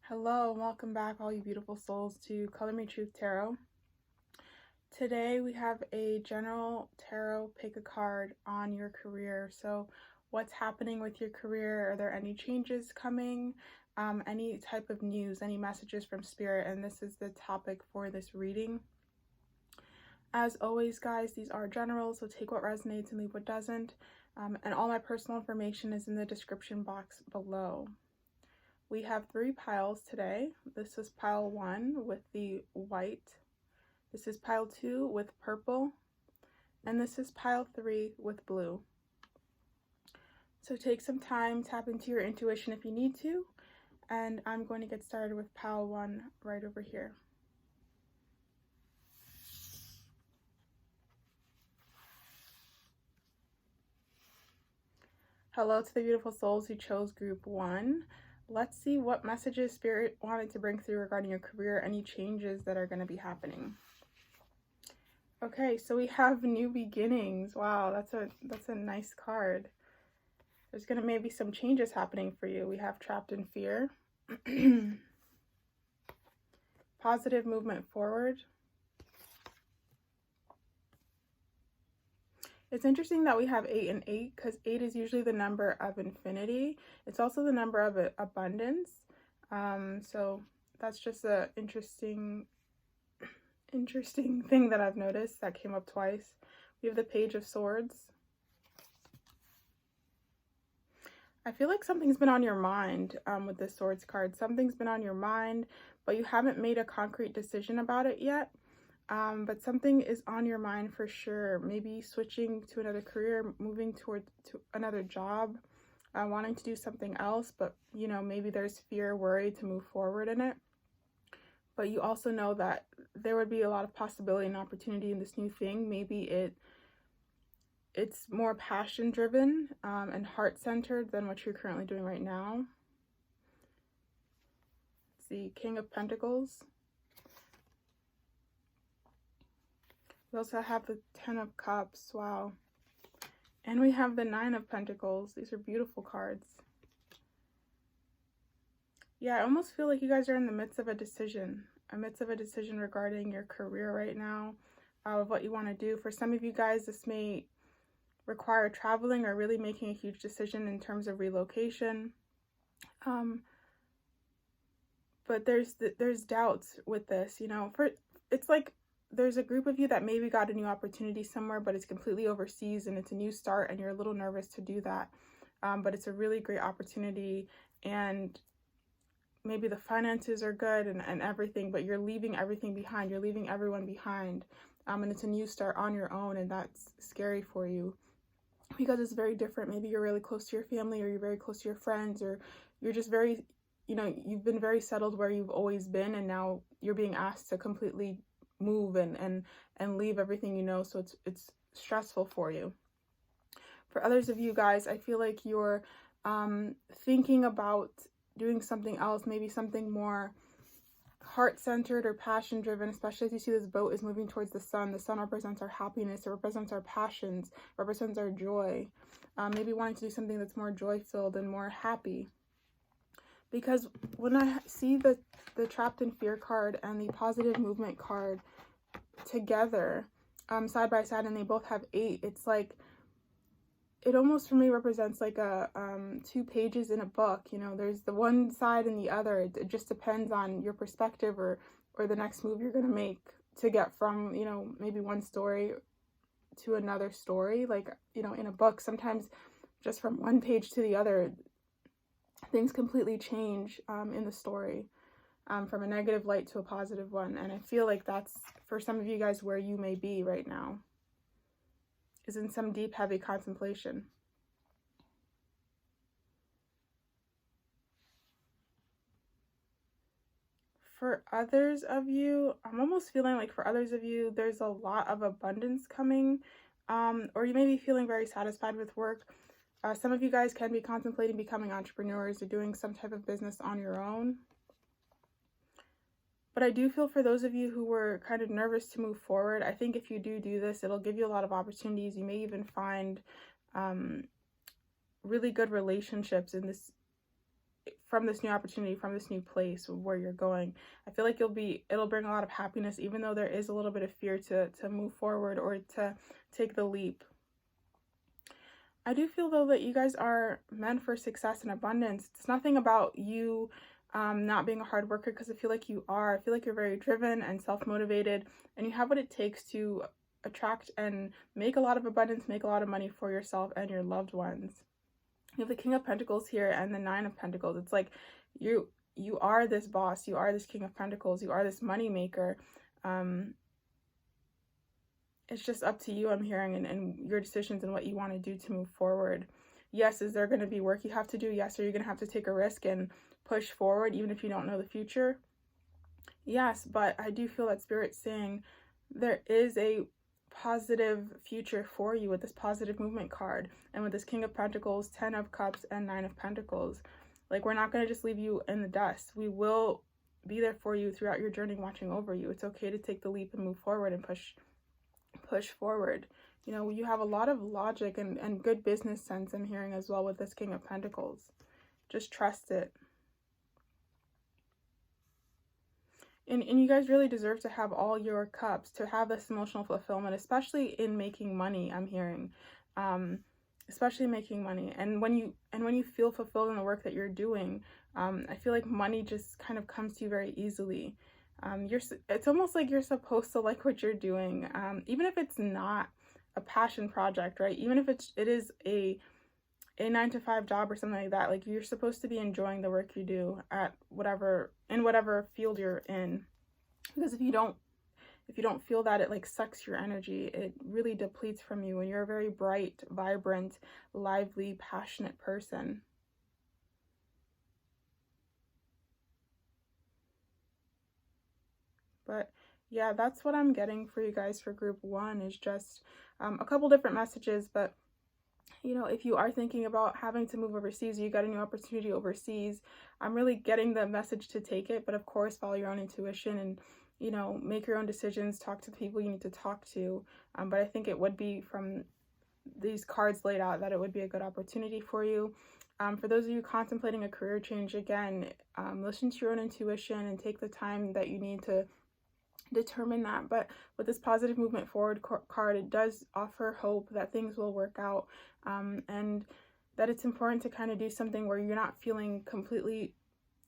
Hello, and welcome back, all you beautiful souls, to Color Me Truth Tarot. Today we have a general tarot pick a card on your career. So what's happening with your career? Are there any changes coming? Any type of news, any messages from spirit? And this is the topic for this reading. As always, guys, these are general, so take what resonates and leave what doesn't. And all my personal information is in the description box below. We have 3 piles today. This is pile 1 with the white. This is pile 2 with purple. And this is pile 3 with blue. So take some time, tap into your intuition if you need to. And I'm going to get started with pile 1 right over here. Hello to the beautiful souls who chose group 1. Let's see what messages Spirit wanted to bring through regarding your career, any changes that are going to be happening. Okay, so we have new beginnings. Wow, that's a nice card. There's going to maybe some changes happening for you. We have trapped in fear. Positive movement forward. It's interesting that we have 8 and 8 because 8 is usually the number of infinity. It's also the number of abundance. So that's just a interesting thing that I've noticed that came up twice. We have the Page of Swords. I feel like something's been on your mind with this Swords card. Something's been on your mind, but you haven't made a concrete decision about it yet. But something is on your mind for sure. Maybe switching to another career, moving to another job, wanting to do something else, but maybe there's fear, worry to move forward in it. But you also know that there would be a lot of possibility and opportunity in this new thing. Maybe it's more passion driven and heart centered than what you're currently doing right now. It's the King of Pentacles. We also have the 10 of Cups. Wow. And we have the 9 of Pentacles. These are beautiful cards. Yeah, I almost feel like you guys are in the midst of a decision. Regarding your career right now, of what you want to do. For some of you guys, this may require traveling or really making a huge decision in terms of relocation. But there's doubts with this, it's like there's a group of you that maybe got a new opportunity somewhere, but it's completely overseas and it's a new start and you're a little nervous to do that. But it's a really great opportunity and maybe the finances are good and everything, but you're leaving everything behind. You're leaving everyone behind. And it's a new start on your own, and that's scary for you because it's very different. Maybe you're really close to your family, or you're very close to your friends, or you're just very, you've been very settled where you've always been, and now you're being asked to completely move and leave everything so it's stressful for you. For others of you guys, I feel like you're thinking about doing something else, maybe something more heart-centered or passion-driven, especially as you see this boat is moving towards the sun. The sun represents our happiness, it represents our passions, represents our joy. Maybe wanting to do something that's more joy-filled and more happy. Because when I see the Trapped in Fear card and the Positive Movement card together, side by side, and they both have 8, it's like, it almost for me represents like a 2 pages in a book. There's the one side and the other. It just depends on your perspective or the next move you're going to make to get from, maybe one story to another story. Like, in a book, sometimes just from one page to the other, things completely change in the story, from a negative light to a positive one. And I feel like that's, for some of you guys, where you may be right now, is in some deep, heavy contemplation. For others of you, I'm almost feeling like for others of you, there's a lot of abundance coming, or you may be feeling very satisfied with work. Some of you guys can be contemplating becoming entrepreneurs or doing some type of business on your own. But I do feel for those of you who were kind of nervous to move forward, I think if you do this, it'll give you a lot of opportunities. You may even find really good relationships in this from this new opportunity, from this new place where you're going. I feel like it'll bring a lot of happiness, even though there is a little bit of fear to move forward or to take the leap. I do feel though that you guys are meant for success and abundance. It's nothing about you not being a hard worker, because I feel like you are. I feel like you're very driven and self-motivated, and you have what it takes to attract and make a lot of abundance, make a lot of money for yourself and your loved ones. You have the King of Pentacles here and the Nine of Pentacles. It's like you are this boss, you are this King of Pentacles, you are this money maker. It's just up to you, I'm hearing, and your decisions and what you want to do to move forward. Yes, is there going to be work you have to do? Yes, are you going to have to take a risk and push forward even if you don't know the future? Yes, but I do feel that Spirit's saying there is a positive future for you with this positive movement card, and with this King of Pentacles, 10 of Cups, and 9 of Pentacles. Like, we're not going to just leave you in the dust. We will be there for you throughout your journey, watching over you. It's okay to take the leap and move forward and push forward. You know, you have a lot of logic and good business sense, I'm hearing, as well, with this King of Pentacles. Just trust it. And you guys really deserve to have all your cups, to have this emotional fulfillment, especially in making money, I'm hearing. Especially making money. And when you feel fulfilled in the work that you're doing, I feel like money just kind of comes to you very easily. It's almost like you're supposed to like what you're doing, even if it's not a passion project, right? Even if it is a 9-to-5 job or something like that. Like, you're supposed to be enjoying the work you do at whatever field you're in, because if you don't feel that, it like sucks your energy. It really depletes from you, and you're a very bright, vibrant, lively, passionate person. But yeah, that's what I'm getting for you guys for group 1, is just a couple different messages. But you know, if you are thinking about having to move overseas, you got a new opportunity overseas, I'm really getting the message to take it. But of course, follow your own intuition and, you know, make your own decisions, talk to the people you need to talk to. But I think it would be, from these cards laid out, that it would be a good opportunity for you. For those of you contemplating a career change, again, listen to your own intuition and take the time that you need to determine that. But with this positive movement forward card, it does offer hope that things will work out, and that it's important to kind of do something where you're not feeling completely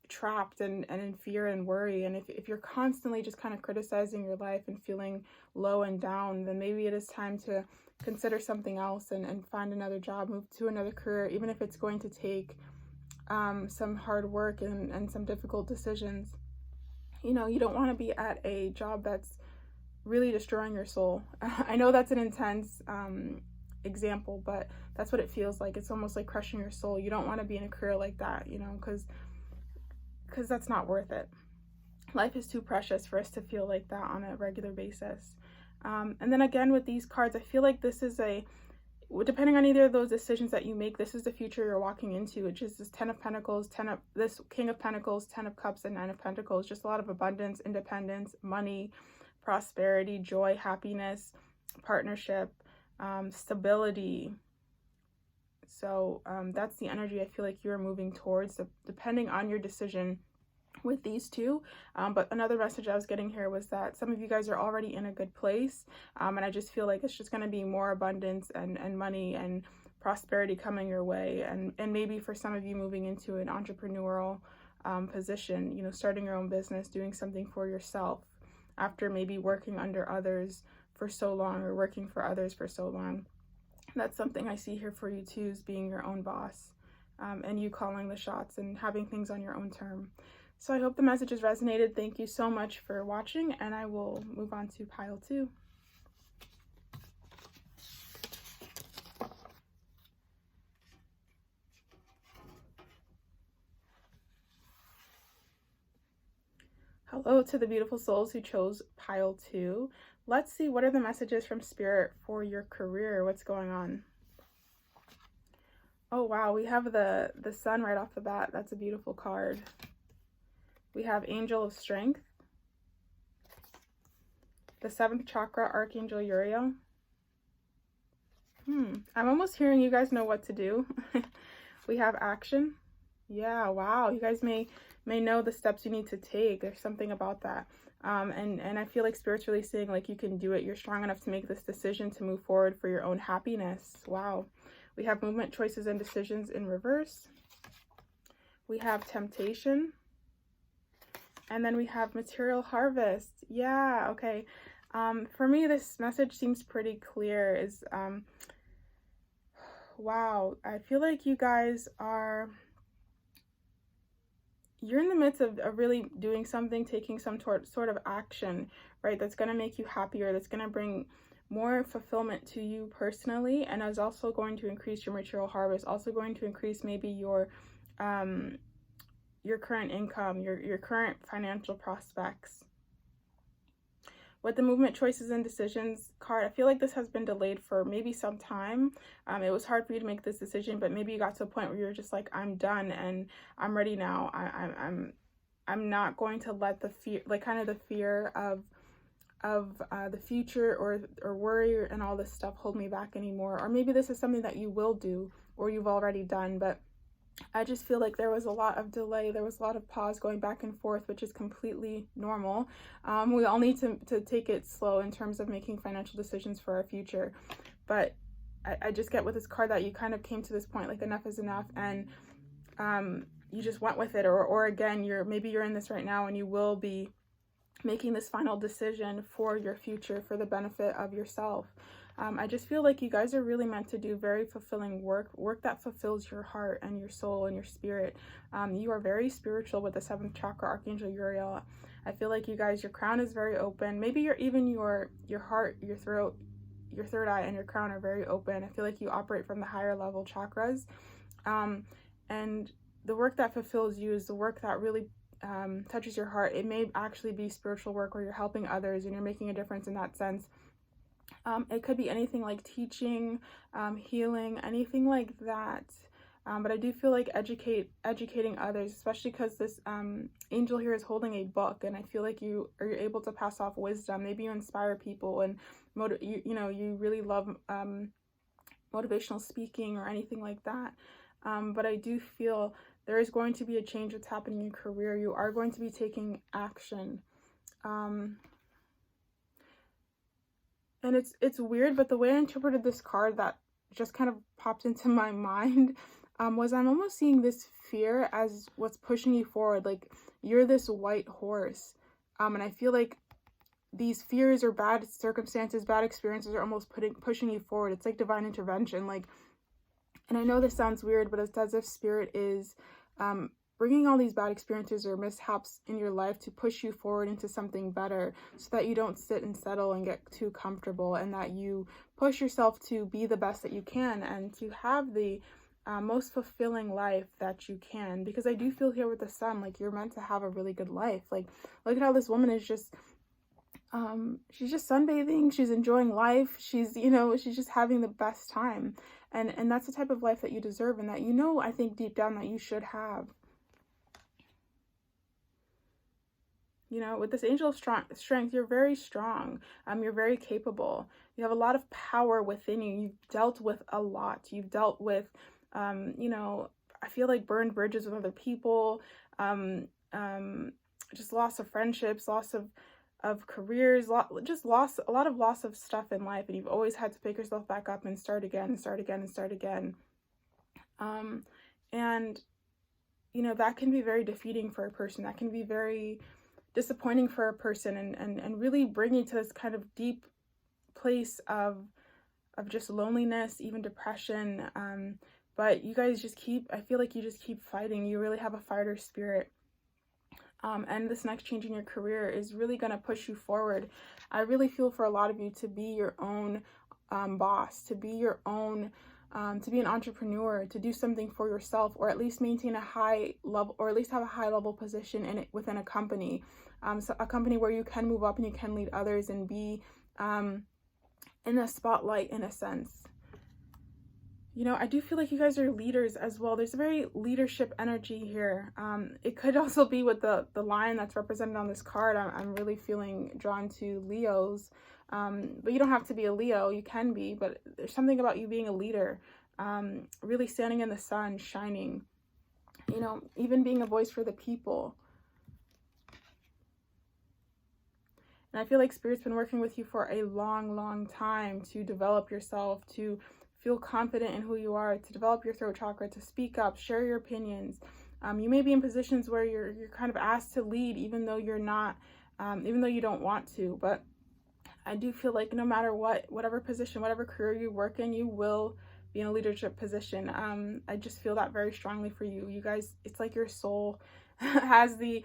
trapped and in fear and worry. And if you're constantly just kind of criticizing your life and feeling low and down, then maybe it is time to consider something else and find another job, move to another career, even if it's going to take some hard work and some difficult decisions. You know, you don't want to be at a job that's really destroying your soul. I know that's an intense example, but that's what it feels like. It's almost like crushing your soul. You don't want to be in a career like that, you know, because that's not worth it. Life is too precious for us to feel like that on a regular basis. And then again, with these cards, I feel like this is depending on either of those decisions that you make, this is the future you're walking into, which is this 10 of Pentacles, this King of Pentacles, 10 of Cups, and 9 of Pentacles. Just a lot of abundance, independence, money, prosperity, joy, happiness, partnership, stability. So that's the energy I feel like you're moving towards, so depending on your decision with these two. But another message I was getting here was that some of you guys are already in a good place, and I just feel like it's just going to be more abundance and money and prosperity coming your way, and maybe for some of you moving into an entrepreneurial position, you know, starting your own business, doing something for yourself after maybe working under others for so long, or working for others for so long. That's something I see here for you too, is being your own boss, and you calling the shots and having things on your own term. So I hope the message has resonated. Thank you so much for watching, and I will move on to pile 2. Hello to the beautiful souls who chose pile 2. Let's see, what are the messages from Spirit for your career? What's going on? Oh wow, we have the sun right off the bat. That's a beautiful card. We have Angel of Strength, the 7th chakra, Archangel Uriel. I'm almost hearing you guys know what to do. We have Action, Yeah, wow. You guys may know the steps you need to take. There's something about that. And I feel like spiritually saying like you can do it. You're strong enough to make this decision to move forward for your own happiness. Wow. We have movement, choices, and decisions in reverse. We have temptation. And then we have material harvest. Yeah, okay. For me, this message seems pretty clear. Wow, I feel like you guys you're in the midst of really doing something, taking some sort of action, right? That's going to make you happier. That's going to bring more fulfillment to you personally, and is also going to increase your material harvest. Also going to increase maybe your current income, your current financial prospects. With the movement, choices, and decisions card, I feel like this has been delayed for maybe some time. It was hard for you to make this decision, but maybe you got to a point where you're just like, I'm done and I'm ready now. I'm not going to let the fear, like kind of the fear of the future or worry and all this stuff hold me back anymore. Or maybe this is something that you will do or you've already done, but I just feel like there was a lot of delay. There was a lot of pause going back and forth, which is completely normal. We all need to take it slow in terms of making financial decisions for our future. But I just get with this card that you kind of came to this point, like enough is enough, and you just went with it. Or again, maybe you're in this right now and you will be making this final decision for your future, for the benefit of yourself. I just feel like you guys are really meant to do very fulfilling work that fulfills your heart and your soul and your spirit. You are very spiritual with the 7th chakra, Archangel Uriel. I feel like you guys, your crown is very open. Maybe your heart, your throat, your third eye, and your crown are very open. I feel like you operate from the higher level chakras. And the work that fulfills you is the work that really touches your heart. It may actually be spiritual work where you're helping others and you're making a difference in that sense. It could be anything like teaching, healing, anything like that. But I do feel like educating others, especially because this angel here is holding a book, and I feel like you're able to pass off wisdom. Maybe you inspire people, and you really love motivational speaking or anything like that. But I do feel there is going to be a change that's happening in your career. You are going to be taking action. And it's weird, but the way I interpreted this card that just kind of popped into my mind was I'm almost seeing this fear as what's pushing you forward. Like you're this white horse. And I feel like these fears or bad circumstances, bad experiences are almost pushing you forward. It's like divine intervention. Like, and I know this sounds weird, but it's as if spirit is bringing all these bad experiences or mishaps in your life to push you forward into something better, so that you don't sit and settle and get too comfortable, and that you push yourself to be the best that you can and to have the most fulfilling life that you can. Because I do feel here with the sun, like you're meant to have a really good life. Like look at how this woman is just she's just sunbathing, she's enjoying life, she's just having the best time, and that's the type of life that you deserve, and that I think deep down that you should have. With this angel of strength, you're very strong. You're very capable. You have a lot of power within you. You've dealt with a lot. You've dealt with, I feel like burned bridges with other people, just loss of friendships, loss of careers, a lot of loss of stuff in life. And you've always had to pick yourself back up and start again and start again and start again. And that can be very defeating for a person. That can be very disappointing for a person, and really bring you to this kind of deep place of just loneliness, even depression. But you guys I feel like you just keep fighting. You really have a fighter spirit. And this next change in your career is really going to push you forward. I really feel for a lot of you to be your own boss, to be your own to be an entrepreneur, to do something for yourself, or at least maintain a high level, or at least have a high level position within a company, so a company where you can move up and you can lead others and be in the spotlight in a sense. I do feel like you guys are leaders as well. There's a very leadership energy here. It could also be with the lion that's represented on this card. I'm really feeling drawn to Leos. But you don't have to be a Leo. You can be, but there's something about you being a leader, really standing in the sun, shining. you know, even being a voice for the people. And I feel like Spirit's been working with you for a long, long time to develop yourself, to feel confident in who you are, to develop your throat chakra, to speak up, share your opinions. You may be in positions where you're kind of asked to lead, even though you're not, even though you don't want to. But I do feel like no matter what, whatever position, whatever career you work in, you will be in a leadership position. I just feel that very strongly for you. You guys, it's like your soul has the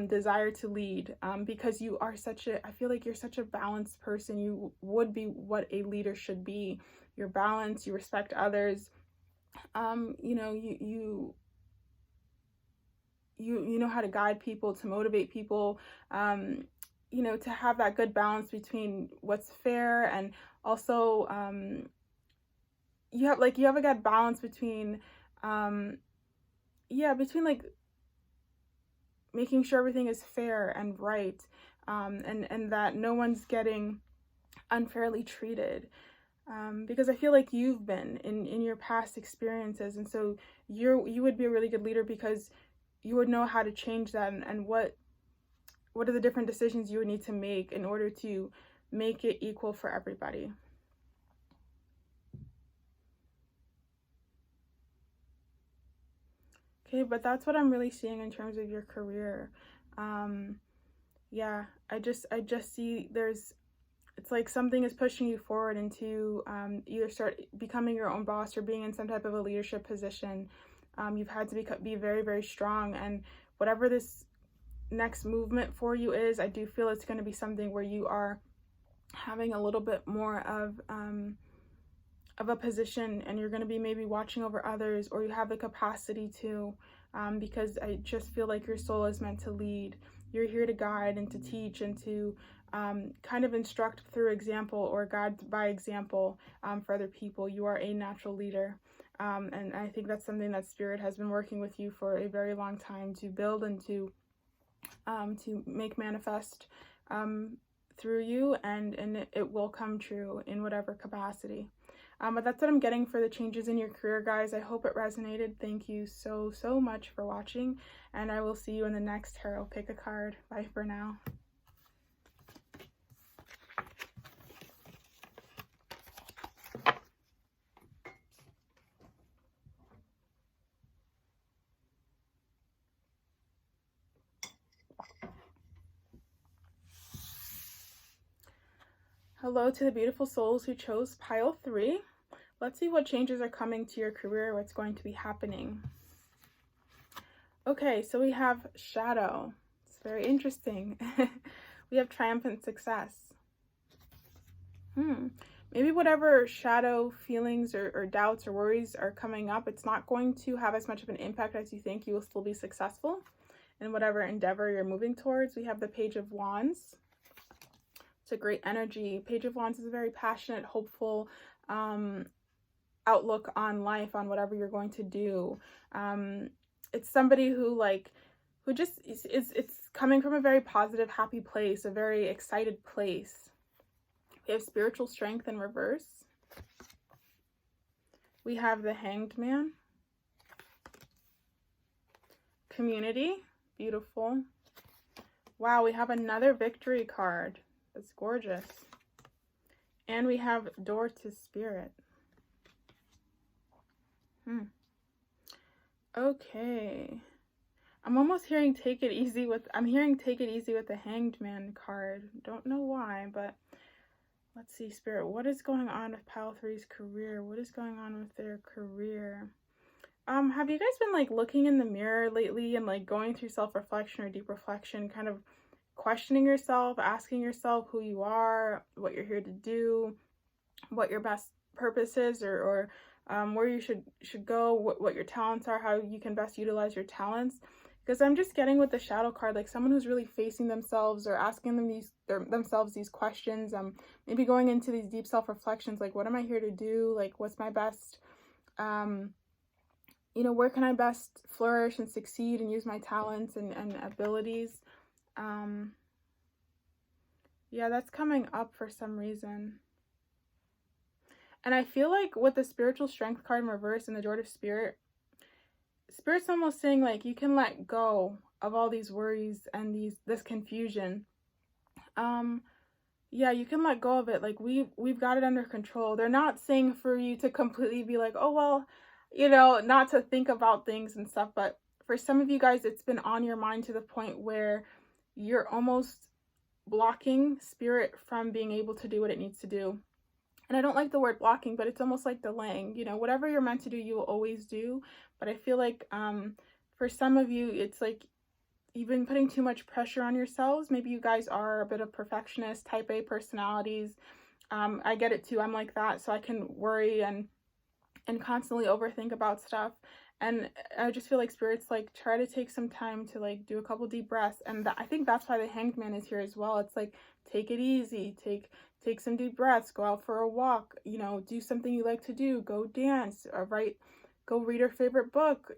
desire to lead, because you are I feel like you're such a balanced person. You would be what a leader should be. You're balanced, you respect others. You know, you know how to guide people, to motivate people, you know, to have that good balance between what's fair and also, you have a good balance between, between like making sure everything is fair and right, and that no one's getting unfairly treated, because I feel like you've been in your past experiences, and so you would be a really good leader because you would know how to change that, and what are the different decisions you would need to make in order to make it equal for everybody. Okay, but that's what I'm really seeing in terms of your career. Yeah, I just see it's like something is pushing you forward into either start becoming your own boss or being in some type of a leadership position. You've had to be very, very strong, and whatever this next movement for you is, I do feel it's going to be something where you are having a little bit more of a position, and you're going to be maybe watching over others, or you have the capacity to, because I just feel like your soul is meant to lead. You're here to guide and to teach and to kind of instruct through example, or guide by example, for other people. You are a natural leader, and I think that's something that Spirit has been working with you for a very long time to build and to make manifest through you, and it will come true in whatever capacity. But that's what I'm getting for the changes in your career, guys. I hope it resonated. Thank you so much for watching, and I will see you in the next tarot. Pick a card. Bye for now. Hello to the beautiful souls who chose pile 3. Let's see what changes are coming to your career, what's going to be happening. Okay, so we have shadow. It's very interesting. We have triumphant success. Maybe whatever shadow feelings or doubts or worries are coming up, it's not going to have as much of an impact as you think. You will still be successful in whatever endeavor you're moving towards. We have the Page of Wands. It's a great energy. Page of Wands is a very passionate, hopeful outlook on life, on whatever you're going to do. It's somebody who just it's coming from a very positive, happy place, a very excited place. We have spiritual strength in reverse. We have the Hanged Man. Community, beautiful. Wow, we have another victory card. It's gorgeous. And we have Door to Spirit. Okay. I'm almost hearing Take It Easy with the Hanged Man card. Don't know why, but let's see, Spirit. What is going on with pile 3's career? What is going on with their career? Have you guys been looking in the mirror lately and going through self-reflection or deep reflection, kind of questioning yourself, asking yourself who you are, what you're here to do, what your best purpose is, or where you should go, what your talents are, how you can best utilize your talents? Because I'm just getting with the shadow card, someone who's really facing themselves or asking themselves these questions, maybe going into these deep self-reflections, what am I here to do? What's my best, where can I best flourish and succeed and use my talents and abilities? Yeah, that's coming up for some reason. And I feel like with the spiritual strength card in reverse and the Door to Spirit, Spirit's almost saying, like, you can let go of all these worries and this confusion. Yeah, you can let go of it. Like, we've got it under control. They're not saying for you to completely be like, oh well, not to think about things and stuff, but for some of you guys, it's been on your mind to the point where you're almost blocking spirit from being able to do what it needs to do. And I don't like the word blocking, but it's almost like delaying. Whatever you're meant to do, you will always do. But I feel like for some of you, it's like you've been putting too much pressure on yourselves. Maybe you guys are a bit of perfectionist, type A personalities. I get it too. I'm like that. So I can worry and constantly overthink about stuff. And I just feel like Spirit's like, try to take some time to like do a couple deep breaths. And I think that's why the Hanged Man is here as well. It's like, take it easy, take some deep breaths, go out for a walk, do something you like to do, go dance, or go read your favorite book,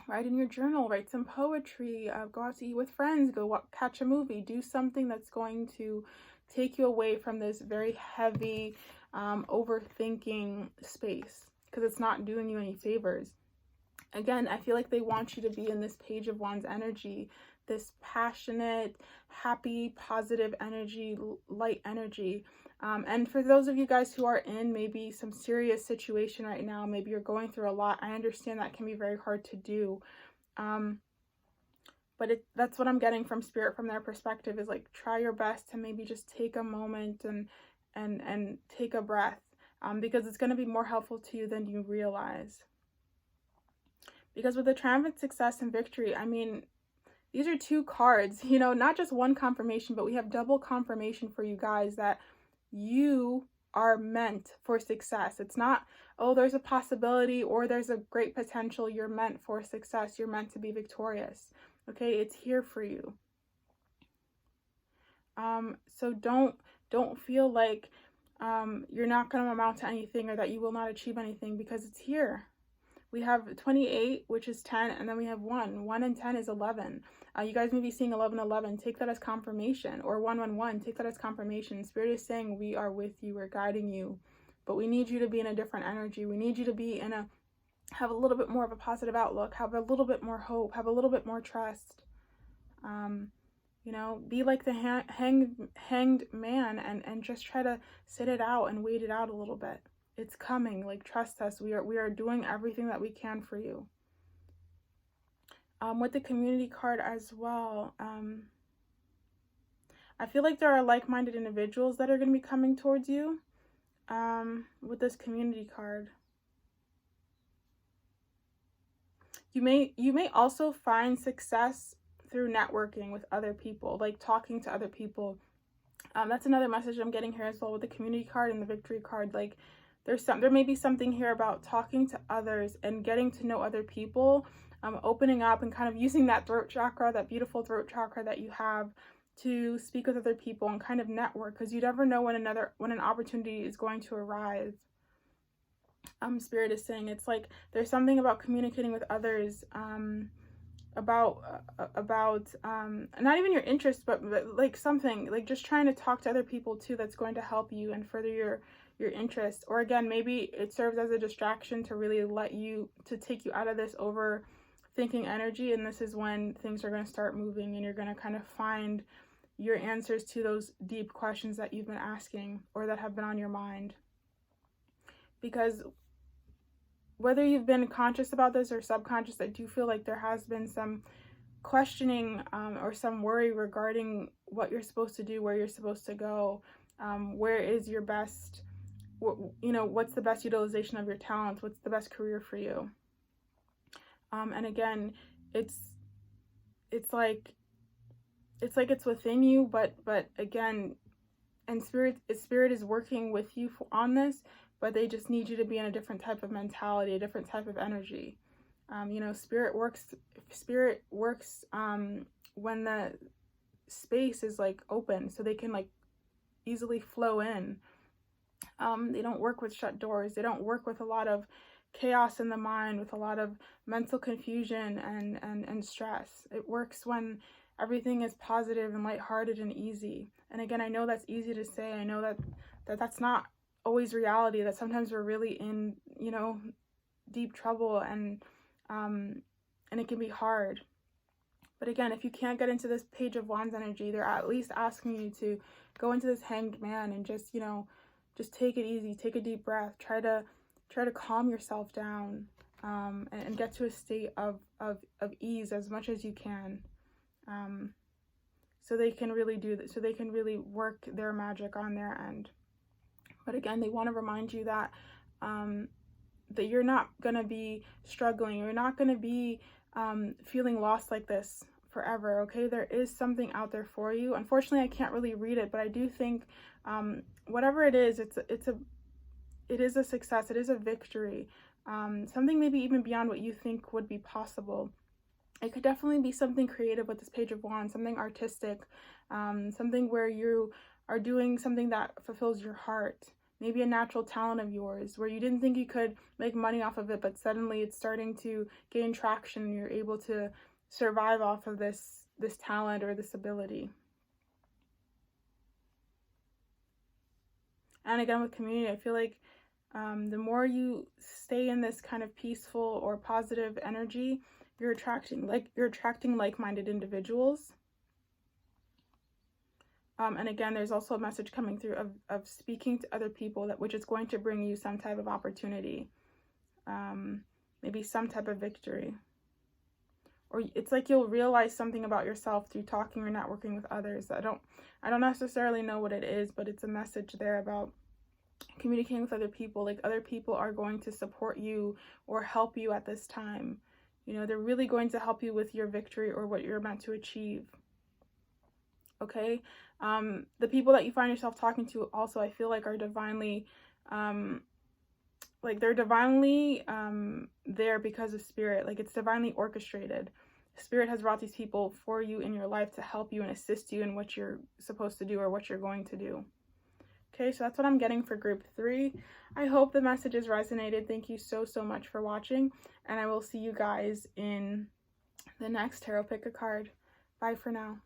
write in your journal, write some poetry, go out to eat with friends, go catch a movie, do something that's going to take you away from this very heavy overthinking space, because it's not doing you any favors. Again, I feel like they want you to be in this Page of Wands energy, this passionate, happy, positive energy, light energy. And for those of you guys who are in maybe some serious situation right now, maybe you're going through a lot, I understand that can be very hard to do. But that's what I'm getting from Spirit, from their perspective, is like, try your best to maybe just take a moment and take a breath, because it's going to be more helpful to you than you realize. Because with the triumphant success and victory, I mean, these are two cards, not just one confirmation, but we have double confirmation for you guys that you are meant for success. It's not, oh, there's a possibility or there's a great potential. You're meant for success. You're meant to be victorious. Okay, it's here for you. So don't feel like you're not going to amount to anything, or that you will not achieve anything, because it's here. We have 28, which is 10, and then we have 1. 1 and 10 is 11. You guys may be seeing 11, 11. Take that as confirmation. Or 1, 1, 1. Take that as confirmation. Spirit is saying, we are with you. We're guiding you. But we need you to be in a different energy. We need you to be have a little bit more of a positive outlook. Have a little bit more hope. Have a little bit more trust. Be like the hanged man and just try to sit it out and wait it out a little bit. It's coming. Like, trust us. We are doing everything that we can for you. With the community card as well, I feel like there are like-minded individuals that are going to be coming towards you with this community card. You may also find success through networking with other people, like talking to other people. That's another message I'm getting here as well with the community card and the victory card. Like, there may be something here about talking to others and getting to know other people, opening up and kind of using that throat chakra, that beautiful throat chakra that you have, to speak with other people and kind of network, because you never know when an opportunity is going to arise. Spirit is saying it's like there's something about communicating with others, about not even your interests, but like something like just trying to talk to other people too, that's going to help you and further your interest. Or again, maybe it serves as a distraction to really take you out of this overthinking energy, and this is when things are going to start moving and you're going to kind of find your answers to those deep questions that you've been asking or that have been on your mind. Because whether you've been conscious about this or subconscious, I do feel like there has been some questioning or some worry regarding what you're supposed to do, where you're supposed to go, where is your best, what's the best utilization of your talents, what's the best career for you. And again, it's like it's within you, but again, and spirit is working with you on this, but they just need you to be in a different type of mentality, a different type of energy. Spirit works when the space is like open, so they can like easily flow in. They don't work with shut doors. They don't work with a lot of chaos in the mind, with a lot of mental confusion and stress. It works when everything is positive and lighthearted and easy. And again, I know that's easy to say. I know that's not always reality, that sometimes we're really in, deep trouble and and it can be hard. But again, if you can't get into this Page of Wands energy, they're at least asking you to go into this Hanged Man and just, just take it easy, take a deep breath, try to calm yourself down, and get to a state of ease as much as you can, so they can really do that, so they can really work their magic on their end. But again, they want to remind you that that you're not going to be struggling, you're not going to be feeling lost like this forever, okay? There is something out there for you. Unfortunately, I can't really read it, but I do think whatever it is, it is a success, it is a victory, something maybe even beyond what you think would be possible. It could definitely be something creative with this Page of Wands, something artistic, something where you are doing something that fulfills your heart, maybe a natural talent of yours where you didn't think you could make money off of it, but suddenly it's starting to gain traction and you're able to survive off of this talent or this ability. And again, with community, I feel like the more you stay in this kind of peaceful or positive energy, you're attracting like-minded individuals. And again, there's also a message coming through of speaking to other people, which is going to bring you some type of opportunity, maybe some type of victory. Or it's like you'll realize something about yourself through talking or networking with others. I don't necessarily know what it is, but it's a message there about communicating with other people. Like, other people are going to support you or help you at this time. They're really going to help you with your victory or what you're meant to achieve. Okay? The people that you find yourself talking to also, I feel like, are divinely, they're divinely there because of Spirit. Like, it's divinely orchestrated. Spirit has brought these people for you in your life to help you and assist you in what you're supposed to do or what you're going to do. Okay, so that's what I'm getting for group 3. I hope the messages resonated. Thank you so much for watching, and I will see you guys in the next tarot pick a card. Bye for now.